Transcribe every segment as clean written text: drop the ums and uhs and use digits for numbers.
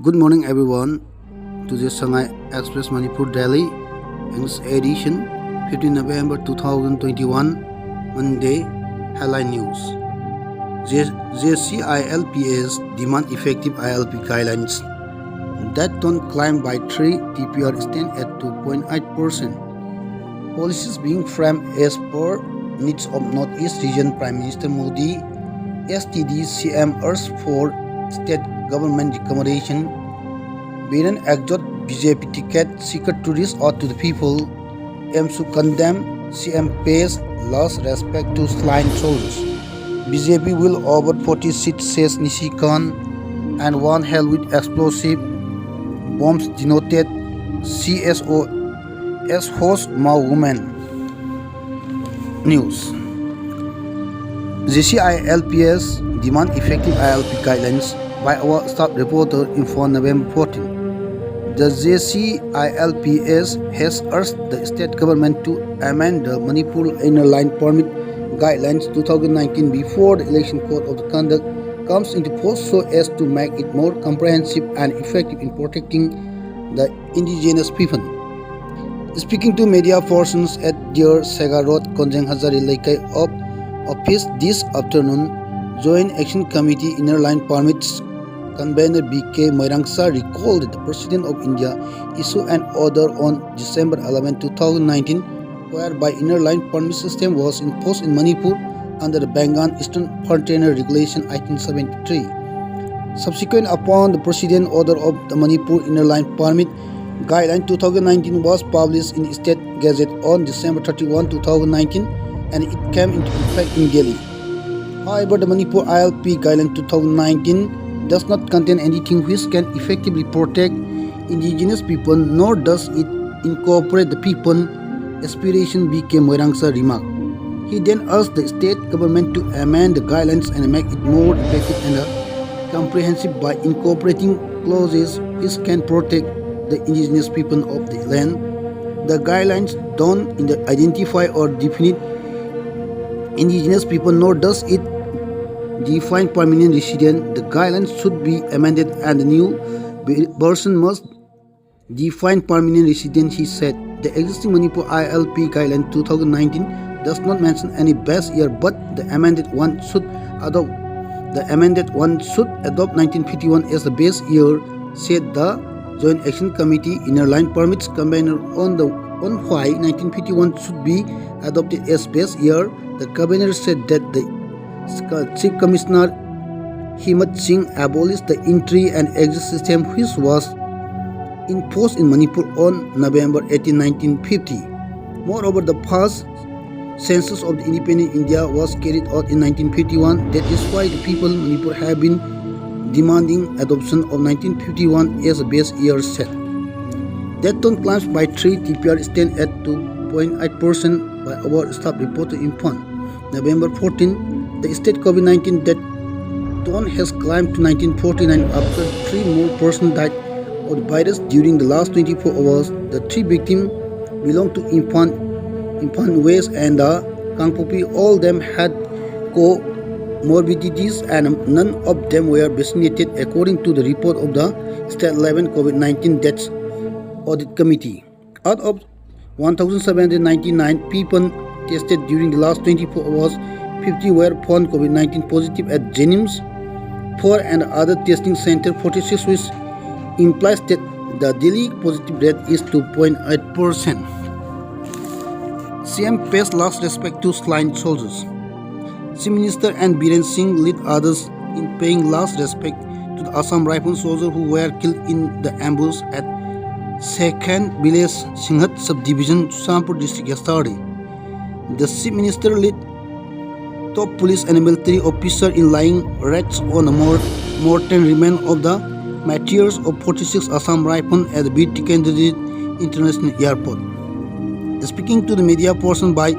Good morning, everyone, to the Sangai Express Manipur Daily, English edition, 15 November 2021, Monday, headline news. JCILPS demand effective ILP guidelines. That don't climb by 3, TPR stand at 2.8%. Policies being framed as per needs of Northeast Region Prime Minister Modi, STD CM urged for state government accommodation. Biren exhort BJP ticket seeker to reach out to the people. Aims to condemn CM pays lost respect to slain soldiers. BJP will over 40 seats, says Nishikan, and one held with explosive bombs denoted CSO as host Mao women. News. JCILPS demand effective ILP guidelines by our staff reporter informed November 14. The JCILPS has urged the state government to amend the Manipur Inner Line Permit Guidelines 2019 before the election code of the conduct comes into force so as to make it more comprehensive and effective in protecting the indigenous people. Speaking to media persons at their Saga Road, Konjang Hazari Laikai office this afternoon, Joint Action Committee Inner Line Permits Convener B.K. Moirangsa recalled that the President of India issued an order on December 11, 2019, whereby Inner Line Permit system was imposed in Manipur under the Bengal Eastern Frontier Regulation 1873. Subsequent upon the President order of the Manipur Inner Line Permit Guideline 2019 was published in State Gazette on December 31, 2019, and it came into effect in Delhi. However, the Manipur ILP Guideline 2019 does not contain anything which can effectively protect indigenous people, nor does it incorporate the people aspiration, B.K. Moirangsa remarked. He then urged the state government to amend the guidelines and make it more effective and comprehensive by incorporating clauses which can protect the indigenous people of the land. The guidelines don't identify or define indigenous people, nor does it define permanent resident. The guidelines should be amended and the new version must define permanent resident, he said. The existing Manipur ILP Guideline 2019 does not mention any base year, but the amended one should adopt 1951 as the base year, said the Joint Action Committee Inner Line Permits Convener on why 1951 should be adopted as base year. The Convener said that the Chief Commissioner Himat Singh abolished the entry and exit system which was imposed in Manipur on November 18, 1950. Moreover, the first census of the independent India was carried out in 1951. That is why the people of Manipur have been demanding adoption of 1951 as a base year set. Death toll climbs by 3, TPR stand at 2.8% by our staff reporter informed November 14. The state COVID-19 death toll has climbed to 1949 after 3 more persons died of the virus during the last 24 hours. The 3 victims belonged to Infant West and Kangpopi. All them had comorbidities and none of them were vaccinated, according to the report of the state level COVID-19 deaths audit committee. Out of 1,799 people tested during the last 24 hours, 50 were found COVID-19 positive at Jennings 4 and other testing center 46, which implies that the daily positive rate is 2.8%. CM pays last respect to slain soldiers. Chief Minister and Biren Singh lead others in paying last respect to the Assam Rifle soldiers who were killed in the ambush at second village Singhat subdivision, Sampur district yesterday. The Chief Minister led top police and military officer in laying raids on the mortal remains of the martyrs of 46 Assam Rifle at the Bir Tikendra International Airport. Speaking to the media person by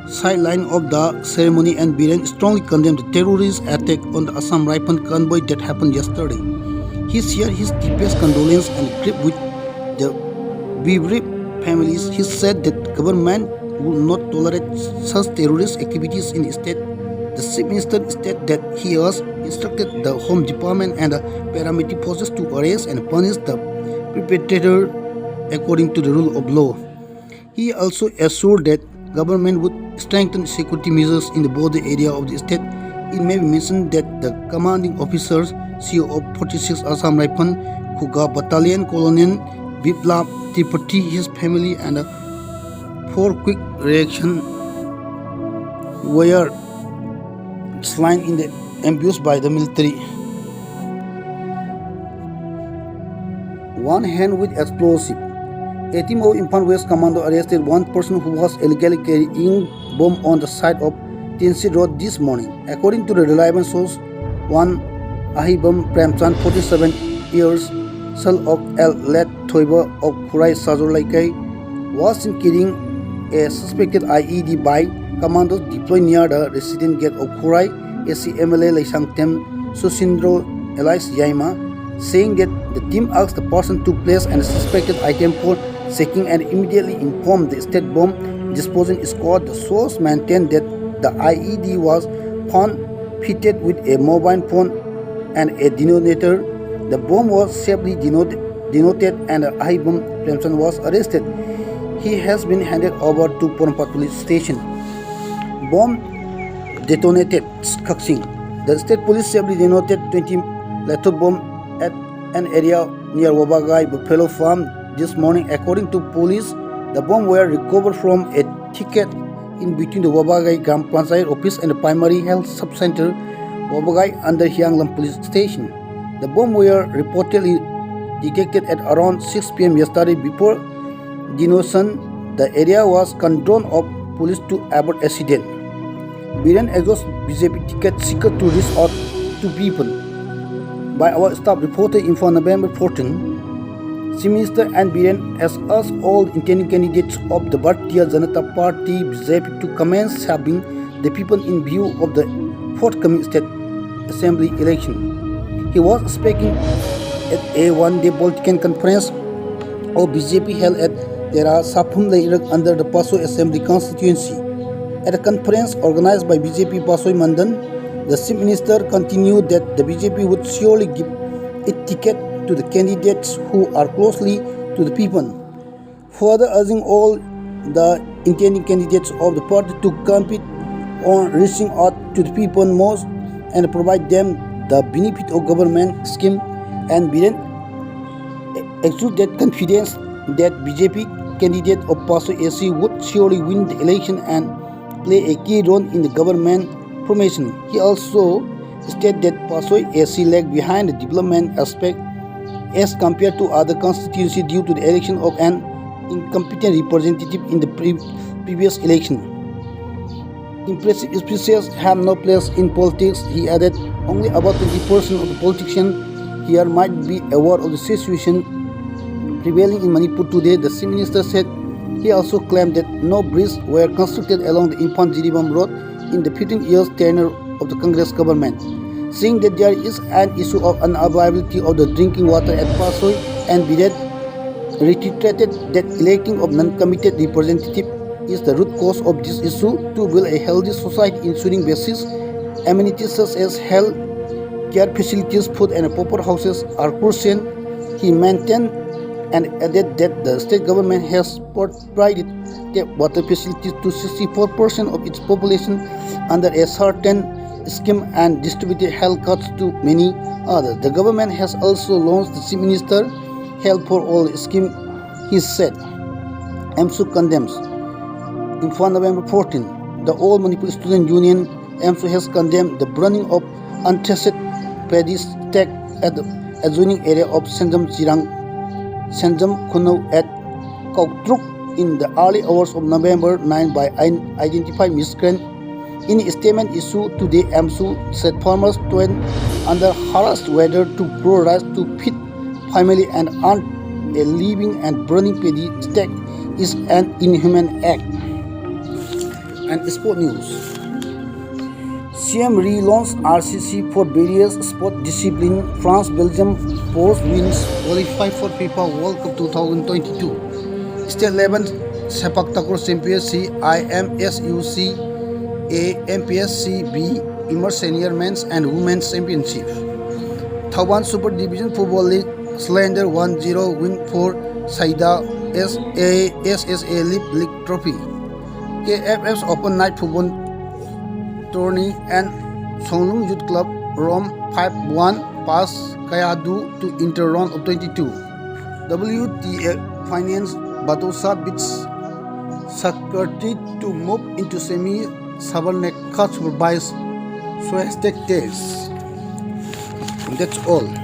sideline of the ceremony, and Biren strongly condemned the terrorist attack on the Assam Rifle convoy that happened yesterday. He shared his deepest condolence and grief with the bereaved families. He said that government will not tolerate such terrorist activities in state The Chief Minister stated that he has instructed the Home Department and the paramilitary forces to arrest and punish the perpetrator according to the rule of law. He also assured that government would strengthen security measures in the border area of the state. It may be mentioned that the commanding officers, CEO of 46 Assam Rifle, Kuga Battalion Colonel Biplab Tripathi, his family, and for quick reaction were slain in the ambush by the military. One hand with explosive. A team of Imphal West Commando arrested one person who was illegally carrying bomb on the side of Tinsi Road this morning. According to the reliable source, one Ahibam Premchand, 47 years, son of El Let Thoiba of Khurai Sajolaikai, was seen carrying a suspected IED by commandos deployed near the resident gate of Khurai. ACMLA Laisangtem Susindro Elias Yaima, saying that the team asked the person to place a suspected item for checking and immediately informed the state bomb disposal squad. The source maintained that the IED was found fitted with a mobile phone and a detonator. The bomb was safely detonated and Ahibam Premchand was arrested. He has been handed over to Pornpat police station. Bomb detonated Kaksing. The state police safely detonated 20 lethal bomb at an area near Wabagai Buffalo Farm this morning. According to police, the bomb were recovered from a thicket in between the Wabagai Gram Panchayat office and the primary health sub-center Wabagai under Hyanglam police station. The bomb were reportedly detected at around 6 p.m. yesterday. Before detonation, the area was condoned of police to avoid accident. Biren exhausts BJP ticket seeker to reach out to people. By our staff reporter info November 14, Chief Minister and Biren has asked all intending candidates of the Bharatiya Janata Party BJP to commence serving the people in view of the forthcoming state assembly election. He was speaking at a one-day political conference of BJP held at Tera Saphum Leirak under the Pasoi Assembly constituency. At a conference organized by BJP Pasoi Mandan, the Chief Minister continued that the BJP would surely give a ticket to the candidates who are closely to the people, further urging all the intending candidates of the party to compete on reaching out to the people most and provide them the benefit of government scheme. And Biren exuded that confidence that BJP candidate of Pasoi AC would surely win the election and play a key role in the government formation. He also stated that Pasoi AC lagged behind the development aspect as compared to other constituencies due to the election of an incompetent representative in the previous election. Impressive speeches have no place in politics, he added. Only about 20% of the politicians here might be aware of the situation prevailing in Manipur today, the Chief Minister said. He also claimed that no bridges were constructed along the Imphal-Jiribam road in the 15 years tenure of the Congress government, saying that there is an issue of unavailability of the drinking water at Pasoi, and Biret reiterated that electing of non-committed representative is the root cause of this issue. To build a healthy society, ensuring basic amenities such as health care facilities, food and proper houses are crucial. He maintained and added that the state government has provided tap water facilities to 64% of its population under a certain scheme and distributed health cards to many others. The government has also launched the Chief Minister Health for All scheme, he said. AMSU condemns. In November 14, the All Manipur Student Union AMSU has condemned the burning of untested paddy stack at the adjoining area of Senjam Khunau at Kautruk in the early hours of November 9 by identified miscreant. In a statement issued today, AMSU said farmers toiled under harsh weather to grow rice to feed family and earn a living, and burning paddy stack is an inhuman act. And sport news. CM relaunched RCC for various sport disciplines. France, Belgium post wins qualify for FIFA World Cup 2022. State level Sepak Takraw Championship IMSUC A MPSC B Immer Senior Men's and Women's Championship. Thawan Super Division Football League Slender 1-0 win for Saida SSA League Trophy. KFF's Open Night Football Tourney and Songlung Youth Club Rome 5-1 pass Kayadu to Inter round of 22. WTA Finance Batosa beats Sakurti to move into semi Sabarneka supervised Swestek test. That's all.